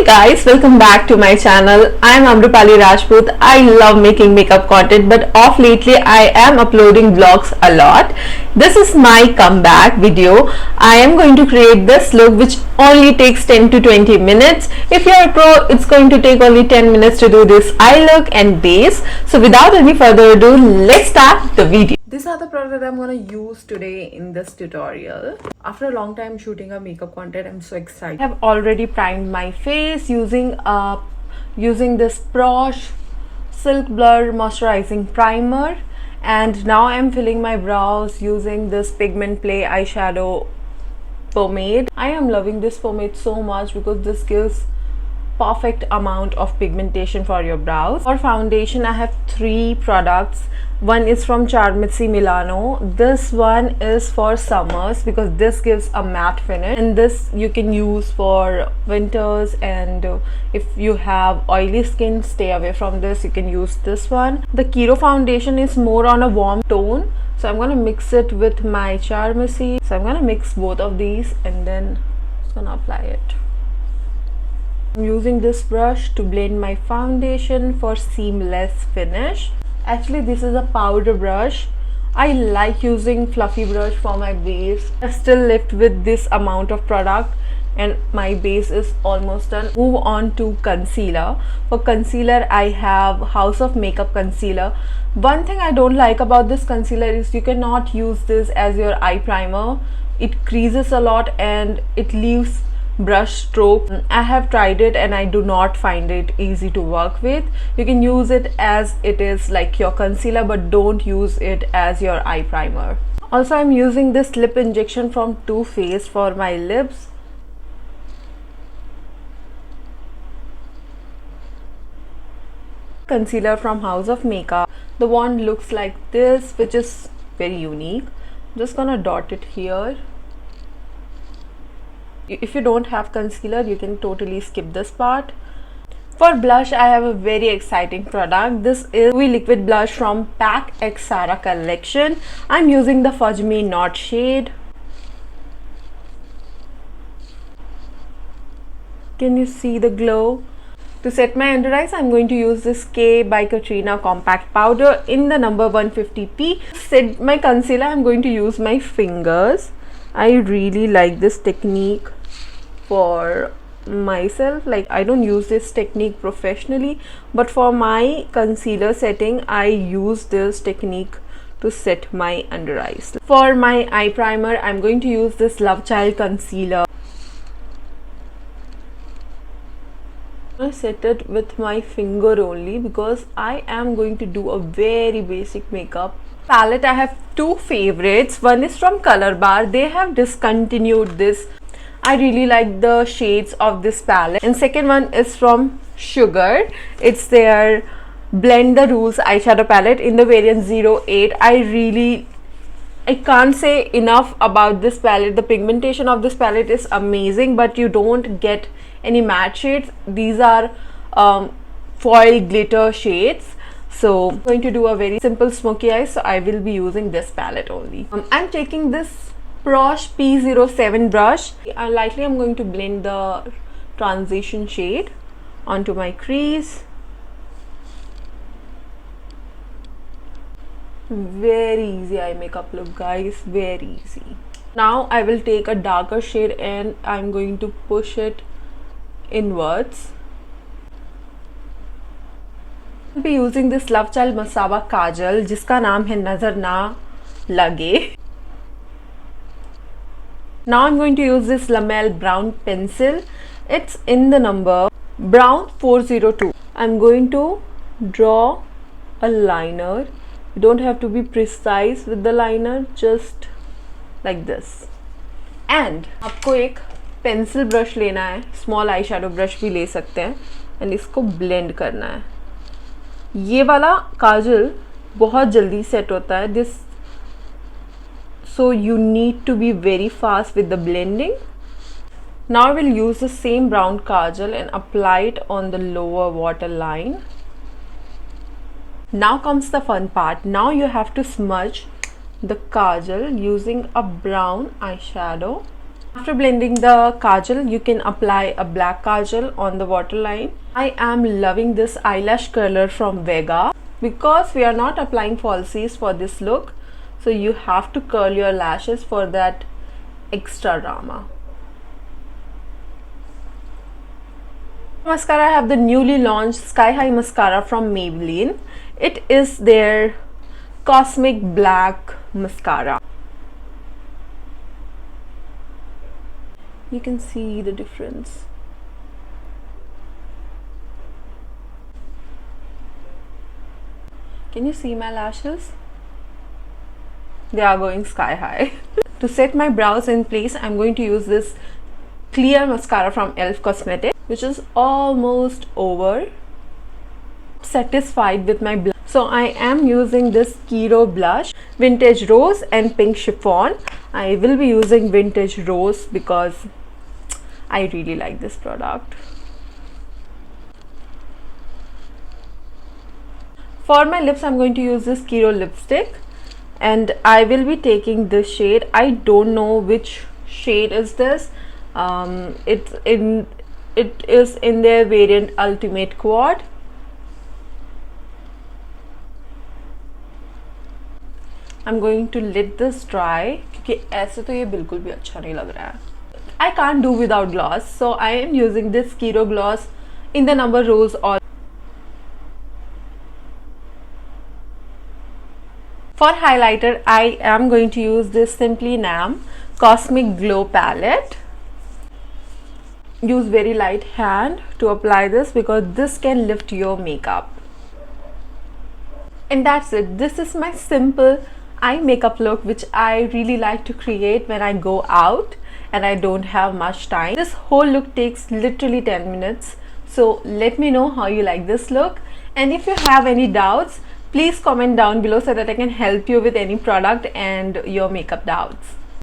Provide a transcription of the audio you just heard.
Guys, welcome back to my channel. I am Amrupali Rajput. I love making makeup content, but of lately I am uploading vlogs a lot. This is my comeback video. I am going to create this look which only takes 10 to 20 minutes. If you are a pro, it's going to take only 10 minutes to do this eye look and base. So without any further ado, let's start the video. These are the products I'm gonna use today in this tutorial. After a long time shooting a makeup content, I'm so excited. I have already primed my face using this Prosh Silk Blur Moisturizing Primer, and now I'm filling my brows using this Pigment Play eyeshadow pomade. I am loving this pomade so much because this gives perfect amount of pigmentation for your brows. For foundation, I have 3 products. One is from Charmitsy Milano. This one is for summers because this gives a matte finish, and this you can use for winters, and if you have oily skin, stay away from this. You can use this one. The Kiro foundation is more on a warm tone, so I'm gonna mix it with my Charmitsy. So I'm gonna mix both of these and then just gonna apply it. I'm using this brush to blend my foundation for seamless finish. Actually, this is a powder brush. I like using fluffy brush for my base. I'm still left with this amount of product and my base is almost done. Move on to concealer. For concealer, I have House of Makeup concealer. One thing I don't like about this concealer is you cannot use this as your eye primer. It creases a lot and it leaves brush stroke. I have tried it and I do not find it easy to work with. You can use it as it is like your concealer, but don't use it as your eye primer. Also, I'm using this lip injection from Too Faced for my lips. Concealer from House of Makeup. The wand looks like this, which is very unique. I'm just gonna dot it here. If you don't have concealer, you can totally skip this part. For blush, I have a very exciting product. This is Dewy Liquid Blush from Pac X Sara collection. I'm using the Fudge Me Not shade. Can you see the glow? To set my under eyes, I'm going to use this K by Katrina compact powder in the number 150p. To set my concealer, I'm going to use my fingers. I really like this technique for myself. Like, I don't use this technique professionally, but for my concealer setting, I use this technique to set my under eyes. For my eye primer, I'm going to use this Love Child concealer. I set it with my finger only because I am going to do a very basic makeup. Palette, I have 2 favorites. One is from Color Bar. They have discontinued this. I really like the shades of this palette. And second one is from Sugar. It's their Blend the Rules eyeshadow palette in the variant 08. I can't say enough about this palette. The pigmentation of this palette is amazing, but you don't get any matte shades. These are foil glitter shades. So I'm going to do a very simple smoky eye, so I will be using this palette only. I'm taking this Prosh P07 brush. Lightly I'm going to blend the transition shade onto my crease. Very easy eye makeup look, guys, very easy. Now I will take a darker shade and I'm going to push it inwards. I'll be using this Love Child Masaba Kajal, जिसका नाम है नजर ना लगे. Now I'm going to use this Lamel Brown pencil. It's in the number Brown 402. I'm going to draw a liner. You don't have to be precise with the liner, just like this. And आपको एक pencil brush लेना है, small eye shadow brush भी ले सकते हैं, and इसको blend करना है. ये वाला काजल बहुत जल्दी सेट होता है, this, so you need to be very fast with the blending. Now I will use the same brown kajal and apply it on the lower waterline. Now comes the fun part. Now you have to smudge the kajal using a brown eyeshadow After blending the kajal, you can apply a black kajal on the waterline. I am loving this eyelash curler from Vega because we are not applying falsies for this look, so you have to curl your lashes for that extra drama. Mascara, I have the newly launched Sky High mascara from Maybelline. It is their cosmic black mascara. You can see the difference. Can you see my lashes? They are going sky high. To set my brows in place, I'm going to use this clear mascara from Elf Cosmetics, which is almost over. Satisfied with my blush, so I am using this Kiro blush, Vintage Rose and Pink Chiffon. I will be using Vintage Rose because I really like this product. For my lips, I'm going to use this Kiro lipstick, and I will be taking this shade. I don't know which shade is this. It is in their variant Ultimate Quad. I'm going to let this dry क्योंकि ऐसे तो ये बिल्कुल भी अच्छा नहीं लग रहा है. I can't do without gloss, so I am using this Kiro gloss in the number Rose or. For highlighter, I am going to use this Simply Nam Cosmic Glow palette. Use very light hand to apply this because this can lift your makeup. And that's it. This is my simple eye makeup look which I really like to create when I go out and I don't have much time. This whole look takes literally 10 minutes. So let me know how you like this look, and if you have any doubts, please comment down below so that I can help you with any product and your makeup doubts.